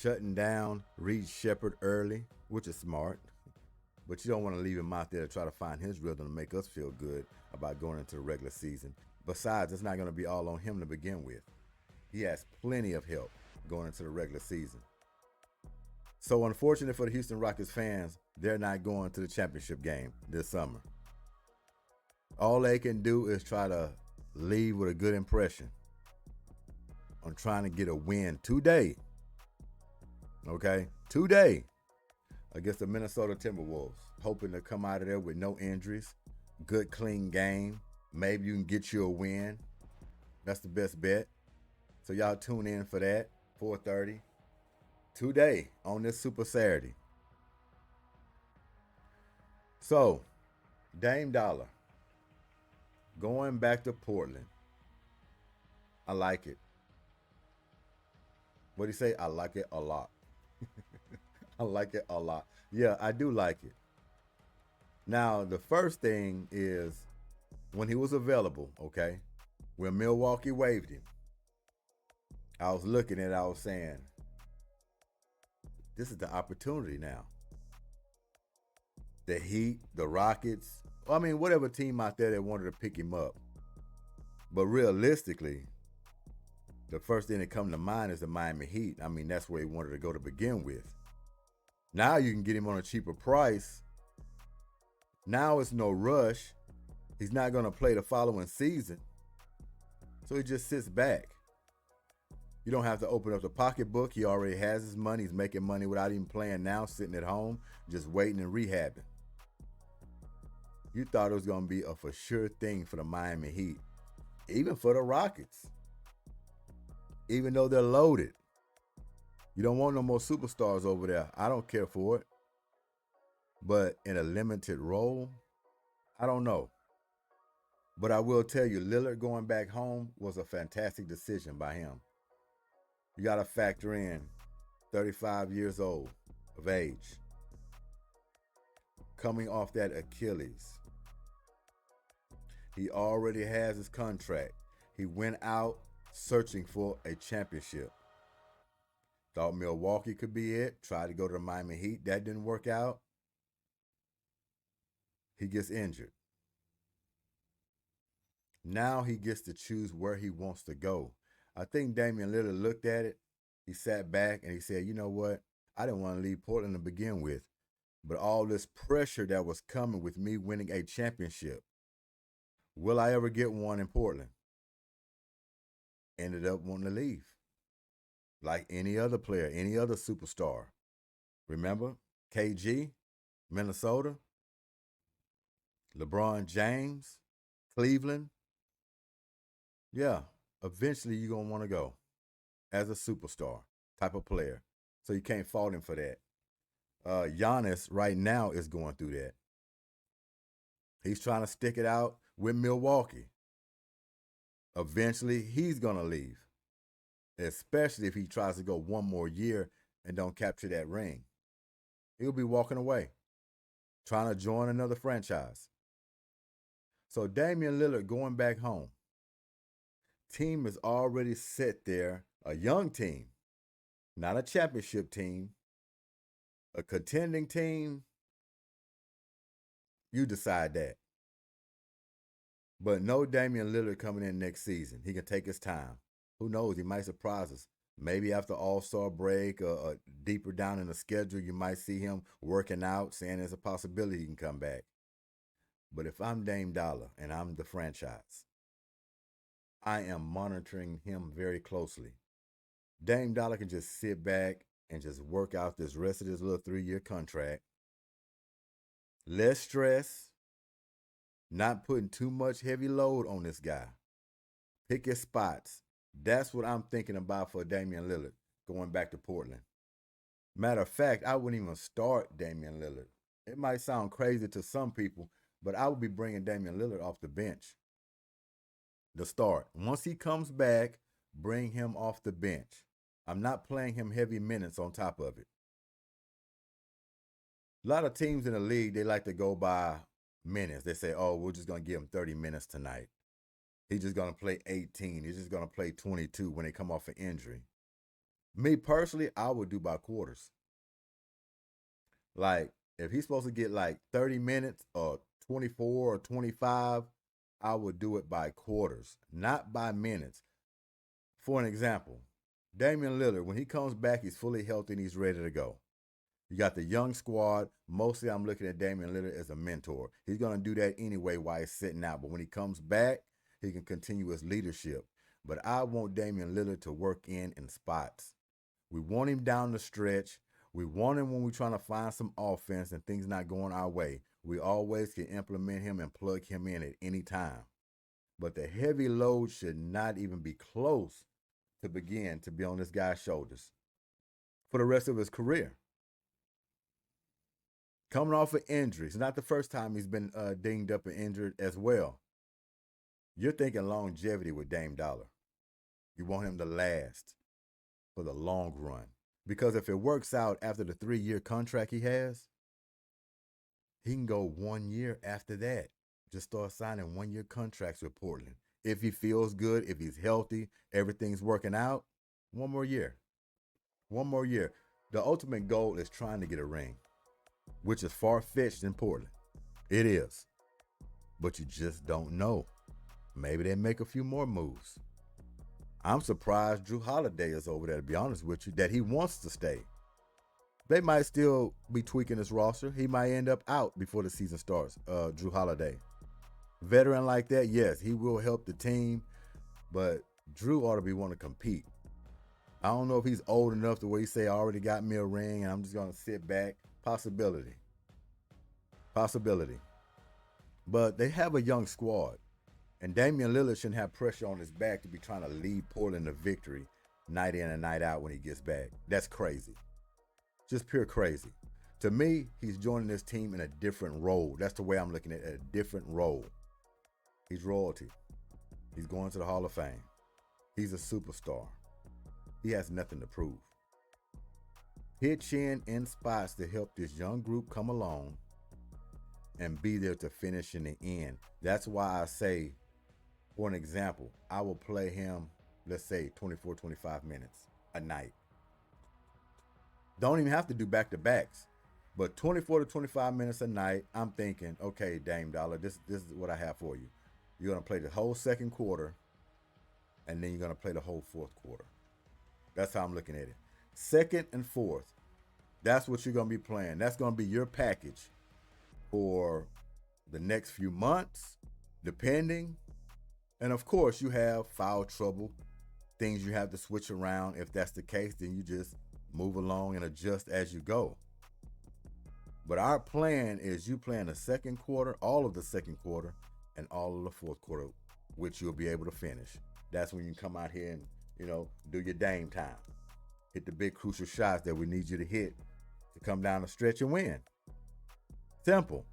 shutting down Reed Shepard early, which is smart. But you don't want to leave him out there to try to find his rhythm to make us feel good about going into the regular season. Besides, it's not going to be all on him to begin with. He has plenty of help going into the regular season. So unfortunate for the Houston Rockets fans, they're not going to the championship game this summer. All they can do is try to leave with a good impression on trying to get a win today. Okay? Today against the Minnesota Timberwolves. Hoping to come out of there with no injuries. Good, clean game. Maybe you can get you a win. That's the best bet. So y'all tune in for that. 4:30. Today on this Super Saturday. So, Dame Dollar. Going back to Portland. I like it. What do you say? I like it a lot. I like it a lot. Yeah, I do like it. Now, the first thing is when he was available, okay, when Milwaukee waived him, I was looking at it, I was saying, this is the opportunity now. The Heat, the Rockets, I mean, whatever team out there that wanted to pick him up. But realistically, the first thing that comes to mind is the Miami Heat. I mean, that's where he wanted to go to begin with. Now you can get him on a cheaper price. Now it's no rush. He's not going to play the following season. So he just sits back. You don't have to open up the pocketbook. He already has his money. He's making money without even playing now, sitting at home, just waiting and rehabbing. You thought it was going to be a for sure thing for the Miami Heat. Even for the Rockets. Even though they're loaded. You don't want no more superstars over there. I don't care for it. But in a limited role, I don't know. But I will tell you, Lillard going back home was a fantastic decision by him. You got to factor in 35 years old of age. Coming off that Achilles. He already has his contract. He went out searching for a championship. Thought Milwaukee could be it. Tried to go to the Miami Heat. That didn't work out. He gets injured. Now he gets to choose where he wants to go. I think Damian Lillard looked at it. He sat back and he said, you know what? I didn't want to leave Portland to begin with. But all this pressure that was coming with me winning a championship. Will I ever get one in Portland? Ended up wanting to leave. Like any other player, any other superstar. Remember? KG, Minnesota, LeBron James, Cleveland. Yeah, eventually you're going to want to go as a superstar type of player. So you can't fault him for that. Giannis right now is going through that. He's trying to stick it out with Milwaukee. Eventually, he's going to leave, especially if he tries to go one more year and don't capture that ring. He'll be walking away, trying to join another franchise. So Damian Lillard going back home. Team is already set there, a young team, not a championship team, a contending team. You decide that. But no Damian Lillard coming in next season. He can take his time. Who knows? He might surprise us. Maybe after All-Star break or deeper down in the schedule, you might see him working out, saying there's a possibility he can come back. But if I'm Dame Dollar and I'm the franchise, I am monitoring him very closely. Dame Dollar can just sit back and just work out this rest of this little 3-year contract. Less stress. Not putting too much heavy load on this guy. Pick his spots. That's what I'm thinking about for Damian Lillard going back to Portland. Matter of fact, I wouldn't even start Damian Lillard. It might sound crazy to some people, but I would be bringing Damian Lillard off the bench. The start. Once he comes back, bring him off the bench. I'm not playing him heavy minutes on top of it. A lot of teams in the league, they like to go by minutes. They say, oh, we're just going to give him 30 minutes tonight. He's just going to play 18. He's just going to play 22 when they come off an injury. Me personally, I would do by quarters. Like, if he's supposed to get like 30 minutes or 24 or 25, I would do it by quarters, not by minutes. For an example, Damian Lillard, when he comes back, he's fully healthy and he's ready to go. You got the young squad. Mostly, I'm looking at Damian Lillard as a mentor. He's going to do that anyway while he's sitting out. But when he comes back, he can continue his leadership. But I want Damian Lillard to work in spots. We want him down the stretch. We want him when we're trying to find some offense and things not going our way. We always can implement him and plug him in at any time. But the heavy load should not even be close to begin to be on this guy's shoulders for the rest of his career. Coming off of injuries, not the first time he's been dinged up and injured as well. You're thinking longevity with Dame Dollar. You want him to last for the long run. Because if it works out after the 3-year contract he has, he can go 1 year after that. Just start signing 1-year contracts with Portland. If he feels good, if he's healthy, everything's working out, 1 more year. 1 more year. The ultimate goal is trying to get a ring, which is far-fetched in Portland. It is. But you just don't know. Maybe they make a few more moves. I'm surprised Jrue Holiday is over there, to be honest with you, that he wants to stay. They might still be tweaking his roster. He might end up out before the season starts, Jrue Holiday. Veteran like that, yes, he will help the team, but Jrue ought to be wanting to compete. I don't know if he's old enough to where he say, I already got me a ring and I'm just going to sit back. Possibility. But they have a young squad. And Damian Lillard shouldn't have pressure on his back to be trying to lead Portland to victory night in and night out when he gets back. That's crazy. Just pure crazy. To me, he's joining this team in a different role. That's the way I'm looking at it, a different role. He's royalty. He's going to the Hall of Fame. He's a superstar. He has nothing to prove. Pitch in spots to help this young group come along and be there to finish in the end. That's why I say, for an example, I will play him, let's say, 24, 25 minutes a night. Don't even have to do back-to-backs. But 24 to 25 minutes a night, I'm thinking, okay, Dame Dollar, this is what I have for you. You're going to play the whole second quarter, and then you're going to play the whole fourth quarter. That's how I'm looking at it. Second and fourth, that's what you're going to be playing. That's going to be your package for the next few months, depending. And, of course, you have foul trouble, things you have to switch around. If that's the case, then you just move along and adjust as you go. But our plan is you playing the second quarter, all of the second quarter, and all of the fourth quarter, which you'll be able to finish. That's when you come out here and, do your Dame time. Hit the big crucial shots that we need you to hit to come down the stretch and win. Simple.